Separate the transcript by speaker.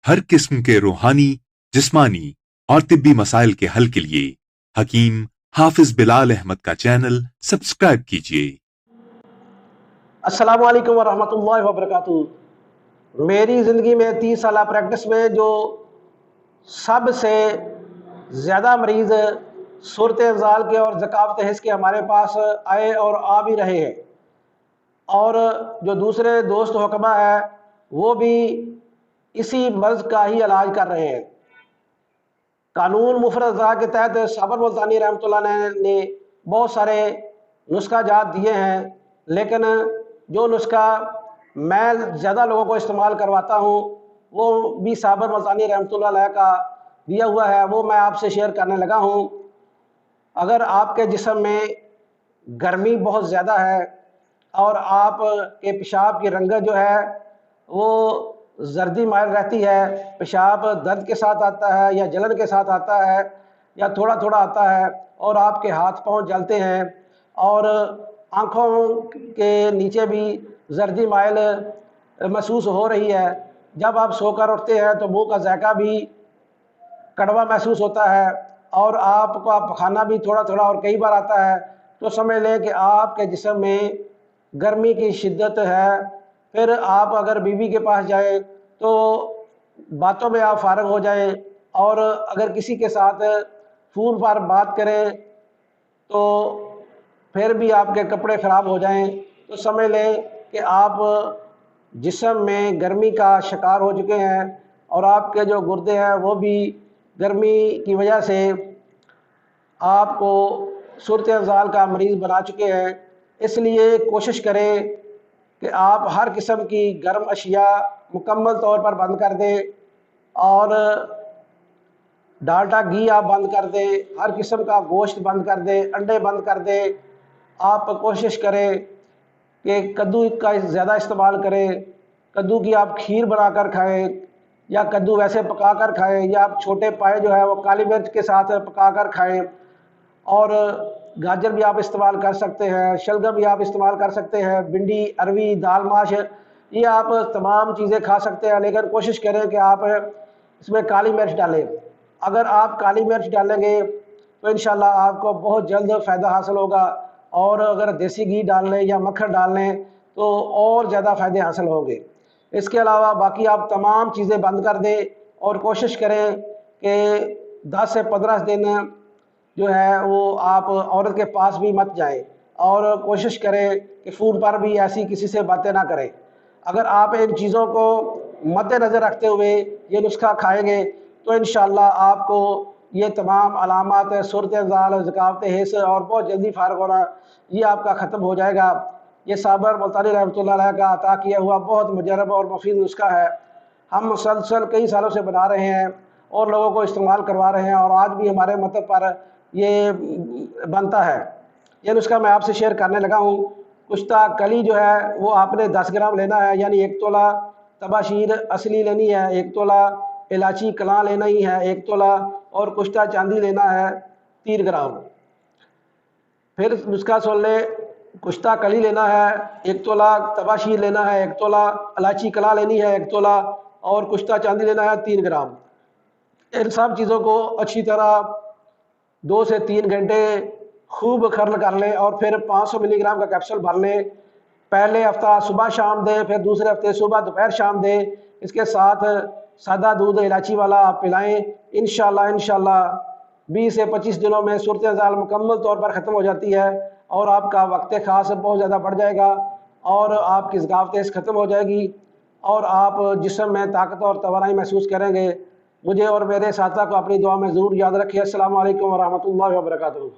Speaker 1: हर किस्म के रूहानी, जिस्मानी और तिब्बी मसाइल के हल के लिए हकीम हाफिज बिलाल अहमद का चैनल सब्सक्राइब कीजिए।
Speaker 2: अस्सलामु अलैकुम वरहमतुल्लाहि वबरकातुहू। मेरी ज़िंदगी में 30 साल प्रैक्टिस में जो सबसे ज़्यादा मरीज़ सूरत अफ़ज़ाल के और ज़कावत हिस्स के हमारे पास आए और आ भी रहे हैं, और जो दूसरे दोस्त हुक्मा है वो भी इसी मर्ज़ का ही इलाज कर रहे हैं। कानून मुफरद अज़ा के तहत साबर मुल्तानी रहमतुल्लाह ने बहुत सारे नुस्खा जात दिए हैं, लेकिन जो नुस्खा मैं ज़्यादा लोगों को इस्तेमाल करवाता हूँ वो भी साबर मुल्तानी रहमतुल्लाह का दिया हुआ है, वो मैं आपसे शेयर करने लगा हूँ। अगर आपके जिस्म में गर्मी बहुत ज़्यादा है और आप के पेशाब की रंगत जो है वो जर्दी माइल रहती है, पेशाब दर्द के साथ आता है या जलन के साथ आता है या थोड़ा थोड़ा आता है, और आपके हाथ पांव जलते हैं और आँखों के नीचे भी जर्दी माइल महसूस हो रही है, जब आप सोकर उठते हैं तो मुंह का जायका भी कड़वा महसूस होता है और आपका पखाना भी थोड़ा थोड़ा और कई बार आता है, तो समझ लें कि आपके जिस्म में गर्मी की शिद्दत है। फिर आप अगर बीवी के पास जाए तो बातों में आप फारग हो जाएं, और अगर किसी के साथ फ़ोन पर बात करें तो फिर भी आपके कपड़े ख़राब हो जाएं, तो समझ लें कि आप जिस्म में गर्मी का शिकार हो चुके हैं और आपके जो गुर्दे हैं वो भी गर्मी की वजह से आपको सूरत अफ़ज़ाल का मरीज़ बना चुके हैं। इसलिए कोशिश करें कि आप हर किस्म की गर्म अशिया मुकम्मल तौर पर बंद कर दें, और डालडा घी आप बंद कर दें, हर किस्म का गोश्त बंद कर दें, अंडे बंद कर दें। आप कोशिश करें कि कद्दू का ज़्यादा इस्तेमाल करें, कद्दू की आप खीर बनाकर खाएं या कद्दू वैसे पका कर खाएं, या आप छोटे पाए जो है वो काली मिर्च के साथ पका कर खाएँ। और गाजर भी आप इस्तेमाल कर सकते हैं, शलगम भी आप इस्तेमाल कर सकते हैं, भिंडी, अरवी, दाल माश, ये आप तमाम चीज़ें खा सकते हैं, लेकिन कोशिश करें कि आप इसमें काली मिर्च डालें। अगर आप काली मिर्च डालेंगे तो इंशाल्लाह आपको बहुत जल्द फ़ायदा हासिल होगा, और अगर देसी घी डाल लें या मक्खन डाल लें तो और ज़्यादा फ़ायदे हासिल होंगे। इसके अलावा बाकी आप तमाम चीज़ें बंद कर दें और कोशिश करें कि 10 से 15 दिन जो है वो आप औरत के पास भी मत जाएं, और कोशिश करें कि फ़ोन पर भी ऐसी किसी से बातें ना करें। अगर आप इन चीज़ों को मद्देनज़र रखते हुए ये नुस्खा खाएंगे तो इंशाल्लाह आपको ये तमाम अलामात सूरत अफ़ज़ाल, ज़कावत हिस्स और बहुत जल्दी फारग होना ये आपका ख़त्म हो जाएगा। ये साबर मुल्तानी रहमतुल्लाह अलैह का अता किया हुआ बहुत मुजरब और मुफीद नुस्खा है। हम मुसलसल कई सालों से बना रहे हैं और लोगों को इस्तेमाल करवा रहे हैं, और आज भी हमारे मतलब पर ये बनता है। ये नुस्खा मैं आपसे शेयर करने लगा हूँ। कुश्ता कली जो है वो आपने 10 ग्राम लेना है, यानी 1 तोला तबाशीर असली लेनी है, 1 तोला इलायची कलां लेना ही है 1 तोला, और कुश्ता चांदी लेना है 3 ग्राम। फिर नुस्खा सुन ले, कुश्ता कली लेना है 1 तोला, तबाशीर लेना है 1 तोला, इलायची कलां लेनी है 1 तोला, और कुश्ता चांदी लेना है 3 ग्राम। इन सब चीज़ों को अच्छी तरह 2 से 3 घंटे खूब खर्ल कर लें, और फिर 500 मिलीग्राम का कैप्सूल भर लें। पहले हफ्ता सुबह शाम दें, फिर दूसरे हफ्ते सुबह दोपहर शाम दें। इसके साथ सादा दूध इलायची वाला आप पिलाएँ। इंशाल्लाह 20 से 25 दिनों में सूरत अफ़ज़ाल मुकम्मल तौर पर ख़त्म हो जाती है, और आपका वक्त ख़ास बहुत ज़्यादा बढ़ जाएगा, और आपकी ज़कावत ख़त्म हो जाएगी, और आप जिस्म में ताकत और तवानाई महसूस करेंगे। मुझे और मेरे साथियों को अपनी दुआ में ज़रूर याद रखिए। अस्सलामु अलैकुम वरहमतुल्लाहि वबरकातुहू।